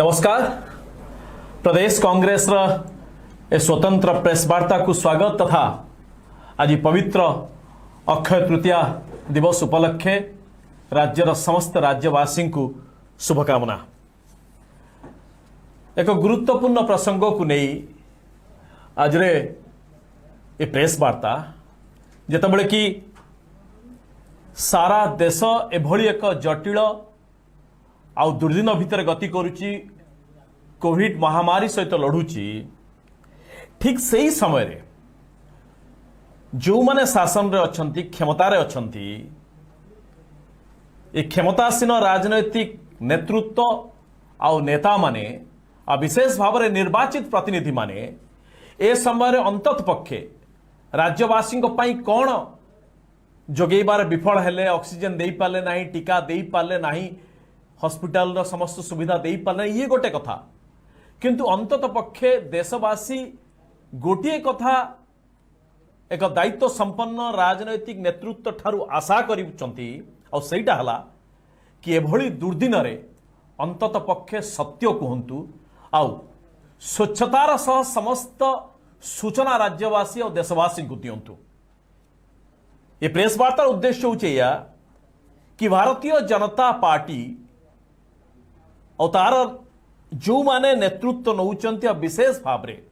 नमस्कार। प्रदेश कांग्रेस स्वतंत्र प्रेस वार्ता को स्वागत तथा आज पवित्र अक्षय तृतीया दिवस उपलक्षे राज्यर समस्त राज्यवासी को शुभकामना। एक गुरुत्वपूर्ण प्रसंग को नहीं आज ये प्रेस वार्ता जितेबाला कि सारा देश एभली एक जटिल आउ दुर्दिन भितर गति करुच्ची कोविड महामारी सहित लड़ुची ठीक सही समय रे जो माने शासन रे अछंती क्षमतार अछंती ए क्षमतासीन राजनैतिक नेतृत्व आउ नेता माने आ विशेष भाव में निर्वाचित प्रतिनिधि माने ए समय अंतत पक्षे राज्यवासी कौन जोगेबार विफल हेले, ऑक्सीजन दे पाले नहीं, टीका दे पाले नहीं, हॉस्पिटल रो समस्त सुविधा दे पाले ये गोटे कथा, किंतु अंतत पक्षे देशवासी गोटे कथा एक दायित्व संपन्न राजनैतिक नेतृत्व ठारू आशा करिसंती और सेटा हला कि एभली दुर्दिन रे अंतत पक्षे सत्य कहंतु आउ स्वच्छतार सह समस्त सूचना राज्यवासी और देशवासी को दिंतु। ये प्रेस वार्तार उद्देश्य होचे या कि भारतीय जनता पार्टी और तार जो माने नेतृत्व नौचंती विशेष भाव में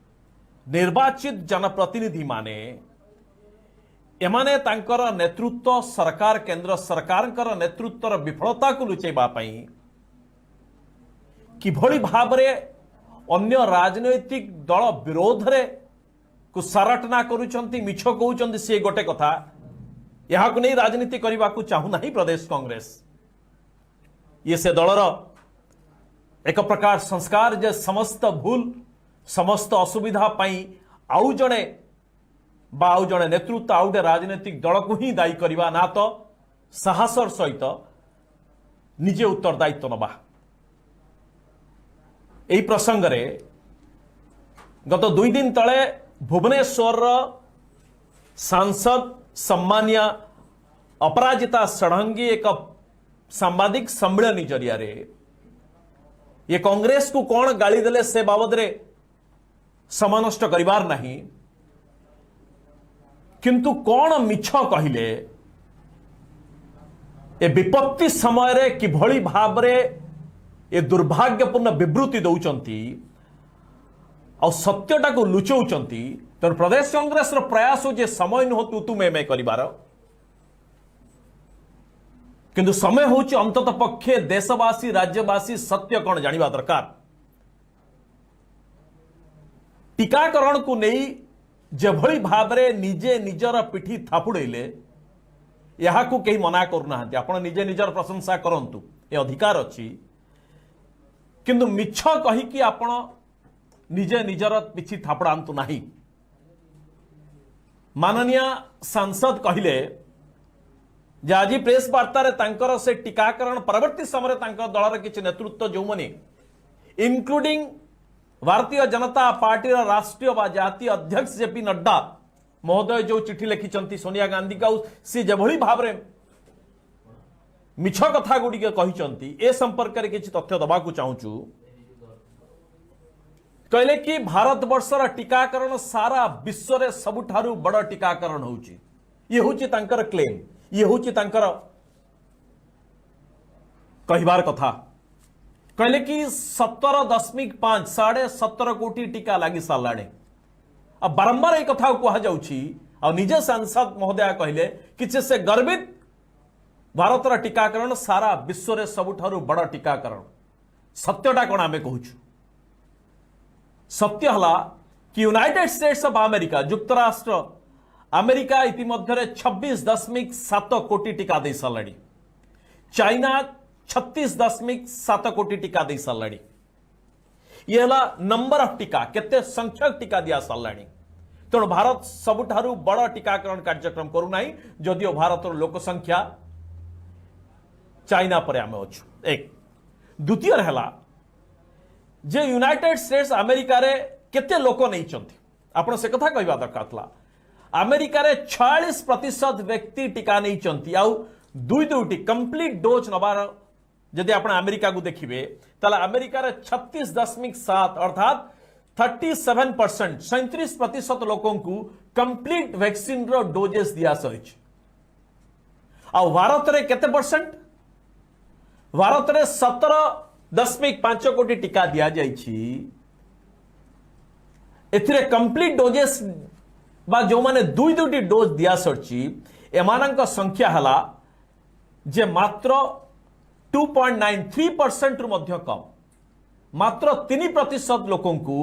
निर्वाचित जनप्रतिनिधि माने एमाने तांकर नेतृत्व सरकार केंद्र सरकार नेतृत्वर विफलता को लुचेबा पई किभली भाव में अन्य राजनैतिक दल विरोध रे को सारटना करूचंती, मिछ कहउचंती से गोटे कथा। यहाँ को नहीं राजनीति करने को चाहू नहीं प्रदेश कांग्रेस। ये से दलर एक प्रकार संस्कार जे समस्त भूल समस्त असुविधा पाई आउ जड़े नेतृत्व आउ राजनीतिक दल को ही दायी करवा ना तो साहसर सहित निजे उत्तरदायित्व नबा। यही प्रसंग रे गत 2 दिन तले भुवनेश्वर सांसद सम्मानिया अपराजिता षडंगी एक सांबादिक सम्मेलन जरिया रे ये कांग्रेस को कौन गाली देले से बाबद रे समानष्ट करिवार नहीं, किंतु कौन मिछ कहिले ए विपत्ति समय रे किभली भाव रे ये दुर्भाग्यपूर्ण विवृत्ति दौचंती और सत्यटा को लुचौचंती। तो प्रदेश कांग्रेस रो प्रयास हो जे समय नुह तू मैं करिवार, किंतु समय होची अंतत पक्षे देशवासी राज्यवासी सत्य कौन जानिबा दरकार। टीकाकरण को नहीं जेभली भाव रे निजे निजर पिठी थापुड़ेले यहाँ को कहीं मना करूना, आपण निजे निजर प्रशंसा करंतु ये अधिकार अच्छी, किंतु मिछ कही कि आपण निजे निजर पिठी थापड़ांतु नहीं। माननीय सांसद कहिले जे आज प्रेस वार्ता रे तांकर से टीकाकरण परवर्ती समय दलर किसी नेतृत्व जो माने इनक्लूडिंग भारतीय जनता पार्टी राष्ट्रीय व जातीय अध्यक्ष जेपी नड्डा महोदय जो चिठी लिखिंट सोनिया गांधी का सी जभली भाव में मिछ कथा गुड़िक कहते ए संपर्क में किसी तथ्य दबा चाहूँ। कहले कि भारत वर्षर टीकाकरण सारा विश्व रे सबुठारु बड़ टीकाकरण होउची, ये होउची तांकर क्लेम, ये होउची तांकर कहिबार कथा। कहले कि 17.5 17.5 कोटी टीका लगी साराणे। अब बारंबार एक कथा कहा जाउची और निजे सांसद महोदय कहले कि से गर्वित भारतर टीकाकरण सारा विश्व रे सबुठारु बड़ टीकाकरण। सत्यटा कौन आमे कहूछु? सत्य हला कि यूनाइटेड स्टेट्स ऑफ अमेरिका युक्तराष्ट्र अमेरिका इतिमध्य 26.7 कोटी टीका दे साराणी, चाइना 36.7 कोटी टीका दे साराणी। ये हला नंबर ऑफ टीका केते संख्यक टीका दिया साराणी। तेणु भारत सबुठारु बड़ टीकाकरण कार्यक्रम करूना, जदियो भारत लोक संख्या चाइना पर आमे अछु। एक द्वितीय हला जे यूनाइटेड स्टेट्स अमेरिका रे केते लोक नहीं चंती, आपण से कथा कहबा दरकार थला। अमेरिका रे 46% व्यक्ति टीका नहीं चंती आउ दुईटी कंप्लीट डोज नबार जदि आप अमेरिका को देखिए ताले अमेरिका रे 36.7 अर्थात 37% 37% लोकों को कंप्लीट वैक्सीन रो डोजेस दिया सरी आ भारत रे केते परसेंट भारत रे 17.5 कोटी टीका दिया जाइछि एथिरे कंप्लीट डोजेस बा जो माने दुई दुईटी डोज दिया सरछि एमानंक संख्या हला जे मात्र 2.93% रु मध्य कम मात्र 3% लोकों को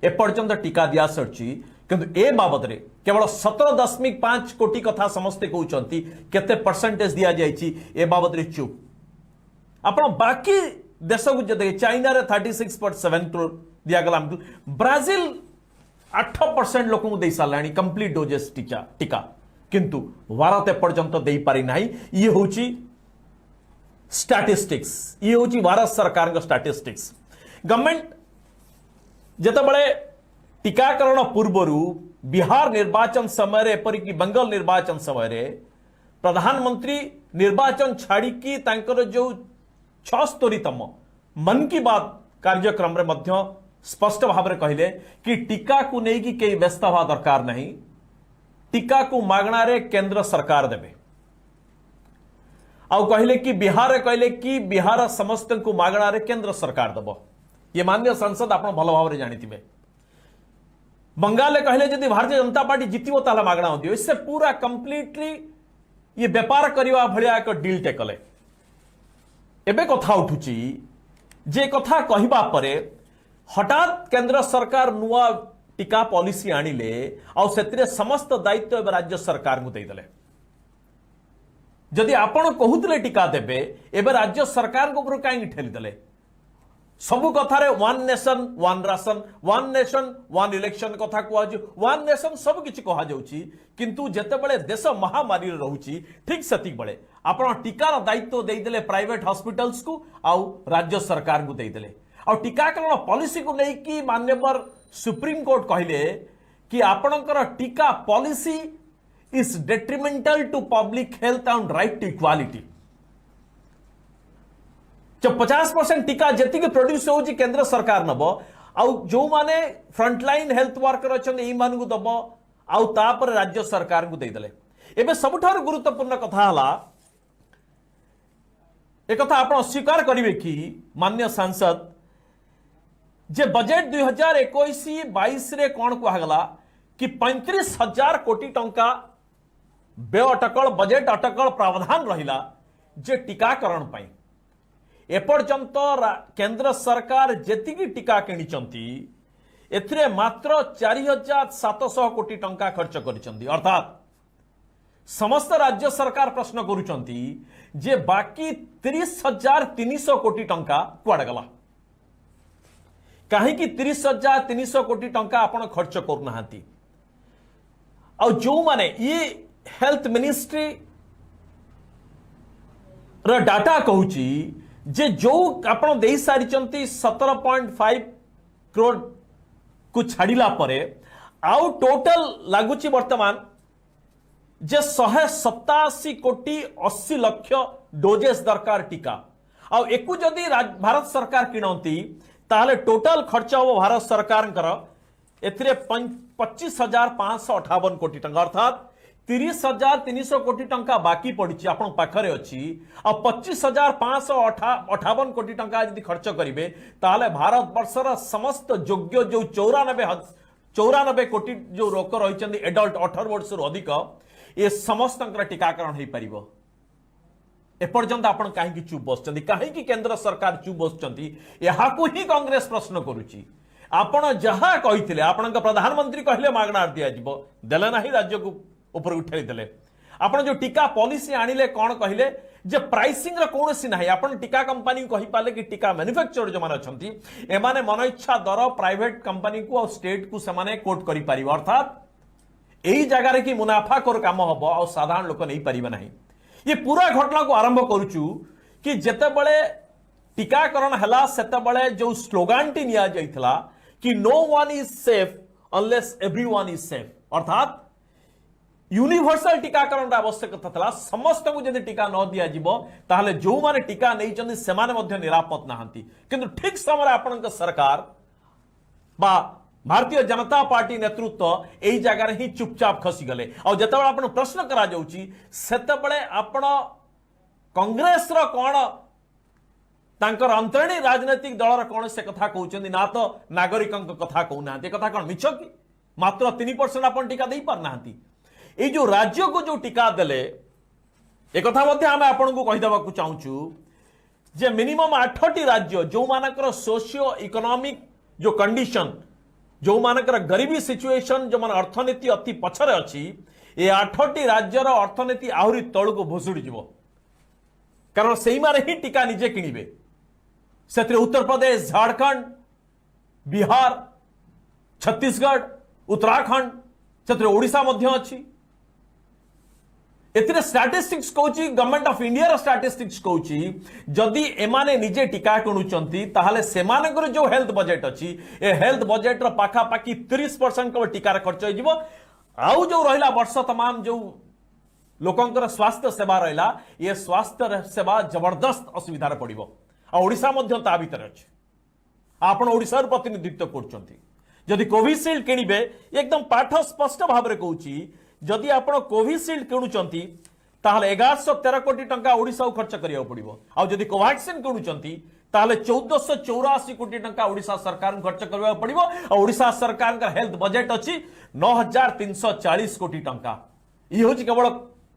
एपर्यंत टीका दिया सरछि किंतु ए बाबद रे केवल 17.5 कोटी कथा समस्ते कहउचंती केते परसेंटेज दिया जाइछि ए बाबद रे चुप आपण बाकी देश को जे चाइना रे 36.7 करोड़ दिया गला ब्राजील 8% लोक दे सारे कंप्लीट डोजेस टीका किंतु भारत एपर्यंत दे पारि नाही ये होची स्टैटिस्टिक्स ये होची भारत सरकार का स्टैटिस्टिक्स गवर्नमेंट जते बळे टीकाकरण पूर्वरु बिहार निर्वाचन समय रे एपरिक बंगाल निर्वाचन समय रे प्रधानमंत्री निर्वाचन छाड़ी की तांकर जो 76तम मन की बात कार्यक्रम रे मध्य स्पष्ट भाव में कहले कि टीका को नहीं कई व्यस्त हवा दरकार नहीं टीका को मागणा रे केंद्र सरकार देवे आउ कहले कि बिहार कहले कि बिहार समस्त को मागणा रे केंद्र सरकार दब ये माननीय सांसद आप भल भाव में जानी बंगाल कहले यदि भारतीय जनता पार्टी जितबो ताला मागणा दियो इससे पूरा कंप्लीटली ये व्यापार करवा भलिया एक डील टेकले एबे कथा उठुची जे कथा कहिबा परे हठात केंद्र सरकार नुआ टीका पॉलिसी आनिले आ सेतिरे समस्त दायित्व एवं राज्य सरकार को देदेले जदि आपण कहूतले टीका देबे एबे राज्य सरकार को ऊपर काई ठेली देले सबु कथारे one nation one ration one nation one election कथा कह वन नेशन सब किछि कहा जाउची किंतु जेतेबेले देश महामारी रहउची ठीक सेतिक बेले आपण टीकार दायित्व देदेले प्राइवेट हॉस्पिटल्स को आउ राज्य सरकार को देदेले और टीकाकरण पॉलिसी को लेकिन मान्यवर सुप्रीम कोर्ट कहले कि आपणकर टीका policy is detrimental to public health and right to equality जब 50% टीका जी प्रोड्यूस हो केंद्र सरकार नब आउ जो माने फ्रंटलाइन हेल्थ वर्कर अच्छा मान को दब आउ तापर राज्य सरकार को देदेले एबे सबुठार गुरुत्वपूर्ण कथा हला एक कथा आप अस्वीकार करेंगे कि माननीय सांसद जे बजेट 2021-22 रे कौन कहगला कि 35,000 कोटी टंका व्यय अटकल बजेट अटकल प्रावधान रहिला जे टीकाकरण पाई एपर्यंत केंद्र सरकार जेतिकी टीका किनिचंती एथिरे मात्र 4,700 कोटी टंका खर्च करिचंती अर्थात समस्त राज्य सरकार प्रश्न करुचंती जे बाकी 30,300 कोटी टंका कुआडे गला कहीं 30,300 कोटी टंका आपण खर्च करना जो माने ये हेल्थ मिनिस्ट्री रा डाटा कहूची जे जो आपण दे सारी 17.5 करोड़ को छाड़िला परे आउ टोटल लागुची वर्तमान जे 187 कोटी 80 लाख डोजेस दरकार टीका आउ एकु जदी भारत सरकार किणती ताहले टोटल खर्च हम भारत सरकार एथिरे 25,558 कोटी टंका अर्थात 30,300 कोटी टंका बाकी पड़ी आपण पाखरे अच्छी आ 25,558 कोटी टंका यदि खर्च करेंगे ताहले भारत वर्षर समस्त योग्य जो 94 कोटी जो लोक रही एडल्ट 18 वर्ष अधिक ये समस्त टीकाकरण हो पार एपर्यंत आपण कहीं चुप बस कहीं केंद्र सरकार चुप बस ही कांग्रेस प्रश्न करुच्ची आपण जहाँ कही आपण प्रधानमंत्री कहले मागणार दिज्व देले ना राज्य को ऊपर उठाई देले आपण जो टीका पॉलिसी आनिले कौन कहले जे प्राइसिंग रे कोनोसी नाही आपण टीका कंपनी को कहि पाले कि टीका मैन्युफैक्चरर जो माने अछंती एमाने मन इच्छा दर प्राइवेट कंपनी को और स्टेट को से माने कोट करि पारिबो अर्थात एही जगह रे कि मुनाफाखोर काम हबो और साधारण लोक नहीं पारिबे नाही ये पूरा घटना को आरंभ करूचु कि जेते बळे टीकाकरण हला सेते बळे जो स्लोगान टी निया जाइथला कि no one is safe unless everyone is safe अर्थात यूनिवर्सल टीकाकरण आवश्यकता था समस्त को जब टीका न दि जाए जो माने टीका नहीं से निरापद नहांती किंतु ठीक समय आपण सरकार बा भारतीय जनता पार्टी नेतृत्व यही जगार ही चुपचाप खसीगले आते आप प्रश्न करा आपण कांग्रेस कौन तांकर अंतरणी राजनैतिक दलर कौन से कथा कहते ना तो नागरिक कथा कहना कथा कौन मिछ कि मात्र 3% आप टीका दे पारना ये जो राज्य को जो टीका देले एक आम आपन को कहीदेवा चाहूँ जे मिनिमम 8टी राज्य जो मानकर सोशियो इकोनॉमिक जो कंडीशन जो मानकर गरीबी सिचुएशन जो मान अर्थनीति अति पछरे अच्छी ये 8टी राज्यर अर्थनीति आहरी तल को भुसुड़ी जीव कारण से ही टीका निजे किणवे से उत्तर प्रदेश झारखंड बिहार छत्तीसगढ़ उत्तराखंड से ओडिशा मध्य अच्छी एथिरे स्टैटिस्टिक्स कहूची गवर्नमेंट ऑफ इंडिया स्टैटिस्टिक्स कहूची जदि एमाने निजे टीका किणुचंती ताहले सेमानकर जो हेल्थ बजेट अच्छी ए हेल्थ बजेट रो पाखा पाखी 30% को टीका खर्च हो जिवो आउ जो रहिला वर्ष तमाम जो लोकंकर स्वास्थ्य सेवा रहिला ये स्वास्थ्य सेवा जबरदस्त असुविधा रे पड़िबो आ ओडिशा मध्य ता भीतर अछि आपण ओडिसा प्रतिनिधित्व करचंती जदि कोविशील्ड किणिबे एकदम पाठ स्पष्ट भाव रे कहूची जदि आपण कोविशील्ड किणुचंती ताहले 1113 कोटी टंका ओडिसा खर्च करिया पड़िबो आ जदि कोवैक्सीन किणुचंती ताहले 1484 कोटी टंका ओडिसा सरकार खर्च करबा पड़िबो आ ओडिसा सरकार का हेल्थ बजेट अछि 9340 कोटी टंका ई होची केवल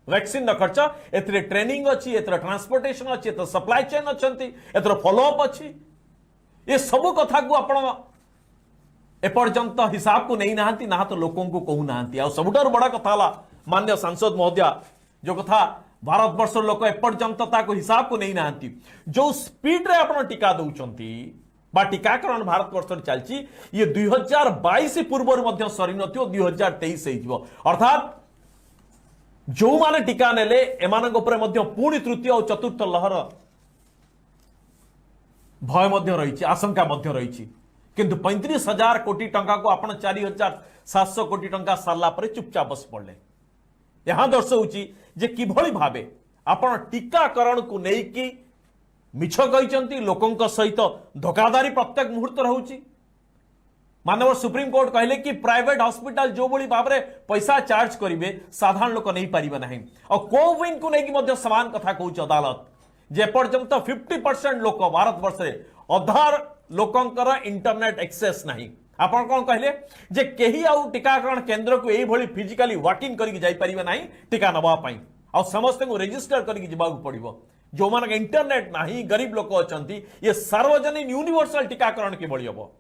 वैक्सीन खर्च एथरे ट्रेनिंग अच्छी एथरे ट्रांसपोर्टेशन अच्छी एथरे सप्लाई चेन अच्छी एथरे फॉलोअप अच्छी ये सब कथा को आपण एपर्यंत हिसाब को नहीं नाहंती ना तो लोकों को कहू नाहंती आ सबुठार बड़ा कथा मान्य सांसद महोदया जो कथा भारत वर्ष लोक एपर्यंत ताको हिसाब को नहीं नाहंती जो स्पीड रे आपण टीका दउचंती बा टीकाकरण भारत वर्ष चलची ये 2022 पूर्व मध्य सरी नथियो 2023 हेजिवो अर्थात जो माने टीका नेले एमानक उपरे मध्य पुणी तृतीय और चतुर्थ लहर भय मध्य रही आशंका मध्य रही किंतु 35,000 कोटी टंका को आपण 4,700 कोटी टंका सारला परे चुपचाप बस पड़े यहां दर्शाऊची जे किभली भाबे आपण टीकाकरण को नेकी मिछ कहिसंती लोकंक सहित धोखाधारी प्रत्येक मुहूर्त रहउची मानव सुप्रीम कोर्ट कहले कि प्राइवेट हॉस्पिटल जो बड़ी भाव में पैसा चार्ज करेंगे साधारण लोक नहीं पारिबे नहीं और कोविन को लेकिन मध्य समान कथा कहूँ अदालत जे पर्यंत 50% लोक भारत वर्ष अधार लोकंकर इंटरनेट एक्सेस नहीं आपण कौन कहले जे केही आउ टीकाकरण केंद्र को यही भली फिजिकली वॉकिंग करके जाई परिबे नहीं टीका नबा पई और समस्त को रजिस्टर करके जिबाक पड़िबो जो मान इंटरनेट नहीं गरीब लोक अछंती ये सार्वजनिक यूनिवर्सल टीकाकरण के बड़ी हबो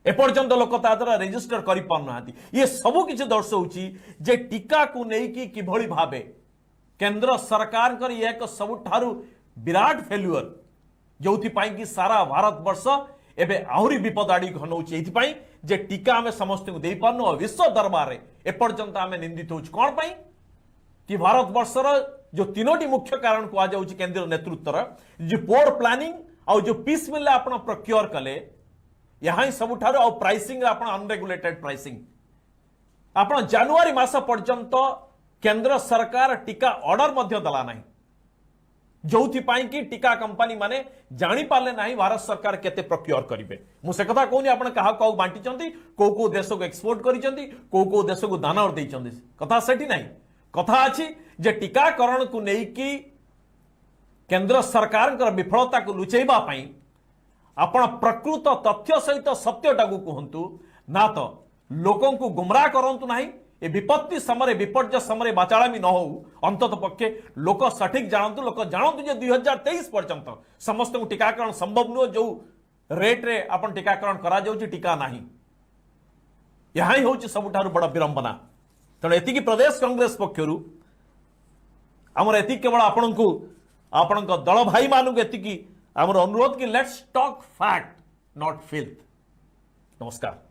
एपर्यंत लोक द्वारा रेजिस्टर कर पारना ये सब किसी दर्शाऊँ जे टीका को लेकिन किभली भावे केंद्र सरकार कर यह एक सबुठारु विराट फेल्युअर जो कि सारा भारत वर्ष एवं आहरी विपद आड़ी घनौची एथिपाई जे टीका आम समस्त को दे पारनु और विश्व दरबार एपर्यंत आम निंदित होउछ कौन पाई कि भारत वर्षर जो 3टी मुख्य कारण कहुँ केंद्र नेतृत्व जो पोर प्लानिंग और जो पीस मिले आप प्रोक्योर कले यहाँ ही सबुठारु और प्राइसिंग आपण अनरेगुलेटेड प्राइसिंग आपण जनवरी मास पर्यंत केंद्र सरकार टीका ऑर्डर मध्य दला नहीं जोथिपाई कि टीका कंपनी माने जानी पाले नहीं भारत सरकार केते प्रोक्योर करिवे मु से कथा कहूनी आपण कहा को बांटी चंती को देश को एक्सपोर्ट करिसंती को देश को दाना और देइचंती कथा सेठी नहीं कथा अछि जे टीकाकरण को नेई कि केंद्र सरकार विफलता को लुचेबा पई आपण प्रकृत तथ्य सहित सत्यटा को कहतु ना तो लोकों को गुमराह करंतु नहीं ए विपत्ति समय विपर्य समय बाचालामी न हो अंतत पक्षे लोक सठिक जानतु लोक जानतु जे 2023 पर्यंत समस्त को टीकाकरण संभव नुह जो रेट रे आपण टीकाकरण करा जाउची टीका नहीं यहाँ ही होची सबुठारु बड़ विरंबना तेणु एतिकी प्रदेश कांग्रेस पक्षरु आमर एति केवल आपण को आपण दल भाई मानू एतिकी आमर अनुरोध कि let's talk fact not filth नमस्कार।